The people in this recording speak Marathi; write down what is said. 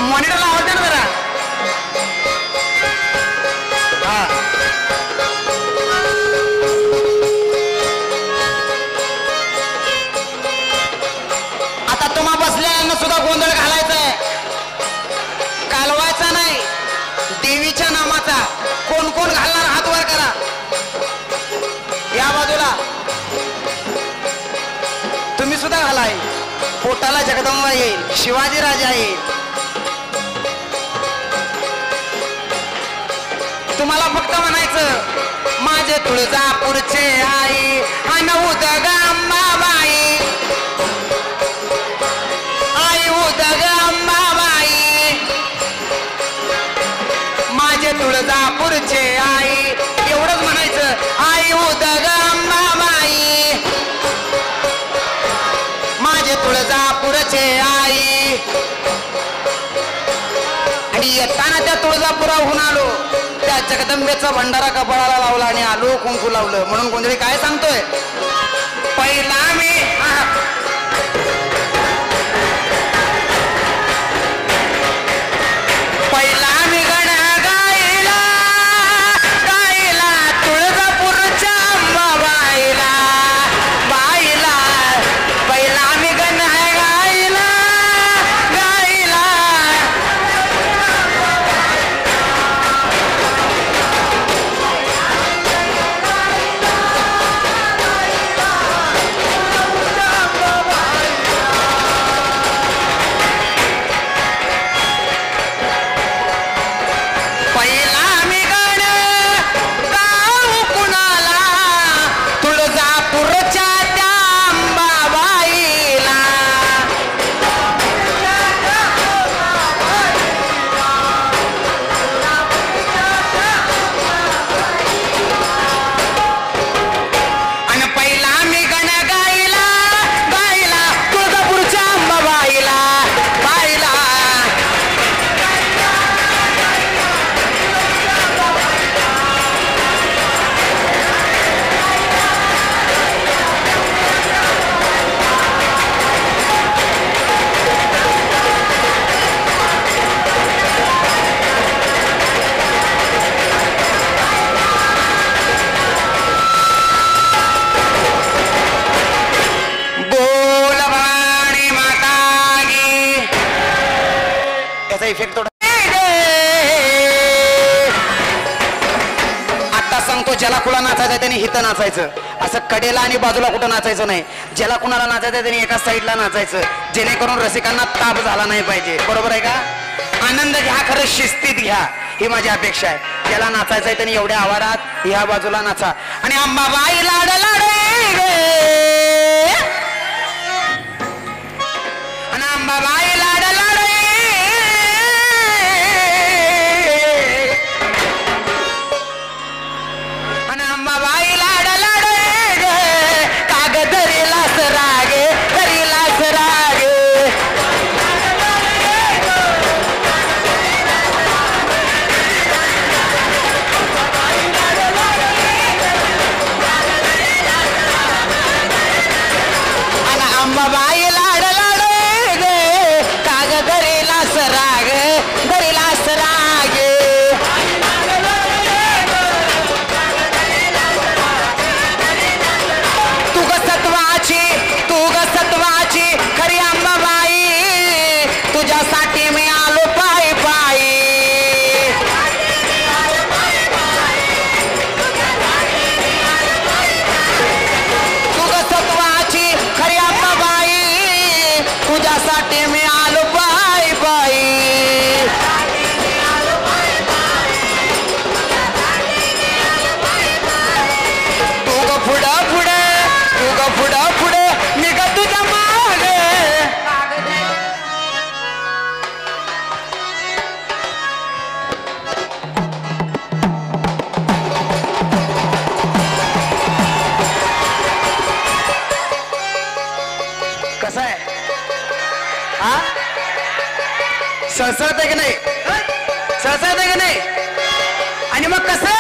मॉनिटरला आवाज द्या ना जरा. हा आता तुम्हा बसलेल्यांना सुद्धा गोंधळ घालायचा आहे, कालवायचा नाही. देवीच्या नामाचा कोण कोण घालणार हात वर करा. या बाजूला तुम्ही सुद्धा घालाय. पोटाला जगदंबा येईल, शिवाजी राजा येईल. तुम्हाला फक्त म्हणायचं माझे तुळजापूरचे आई अन उदग अंबाबाई, आई उदग अंबाबाई, माझे तुळजापूरचे आई. एवढंच म्हणायचं, आई उदग अंबाबाई, माझे तुळजापूरचे आई. आणि येताना त्या तुळजापुराहून आलो, त्या जगदंबेचा भंडारा कपाळाला लावला आणि आलो कुंकू लावलं. म्हणून गोंधळी काय सांगतोय, पहिला मी गण गायला गायला तुळजापूरच्या अंबाबाईला बाईला. पहिला मी गण गायला गायला इफेक्ट. आता सांगतो, ज्याला कुला नाचायचं त्याने हिथं नाचायचं, असं कडेला आणि बाजूला कुठं नाचायचं नाही. ज्याला कुणाला नाचायचं त्याने एका साईडला नाचायचं, जेणेकरून रसिकांना ताप झाला नाही पाहिजे. बरोबर आहे का? आनंद घ्या, खरं शिस्तीत घ्या, ही माझी अपेक्षा आहे. ज्याला नाचायचंय त्याने एवढ्या आवारात ह्या बाजूला नाचा. आणि अंबाबाई लाड लाडे गे, आणि अंबाबाई लाड लाडे, आणि अंबाबाई लाड लाडे गे, काग दरीला सरागे दरीला सरागे. अंबाबाई लाड लाडे गे, काग दरीला सराग दरीला सरागे. तू ग सत्वाची खरी अंबाबाई, तुझ्यासाठी मी आलो पायी पायी. तू ग सत्वाची खरी अंबाबाई, तुझ्यासाठी मी आलो पायी पायी. तू ग पुढं पुढे, तू ग पुढं पुढे, मी ग तुझ्या मागे. कसं आहे हा? सळसळत आहे की नाही? सळसळत आहे की नाही? आणि मग कसं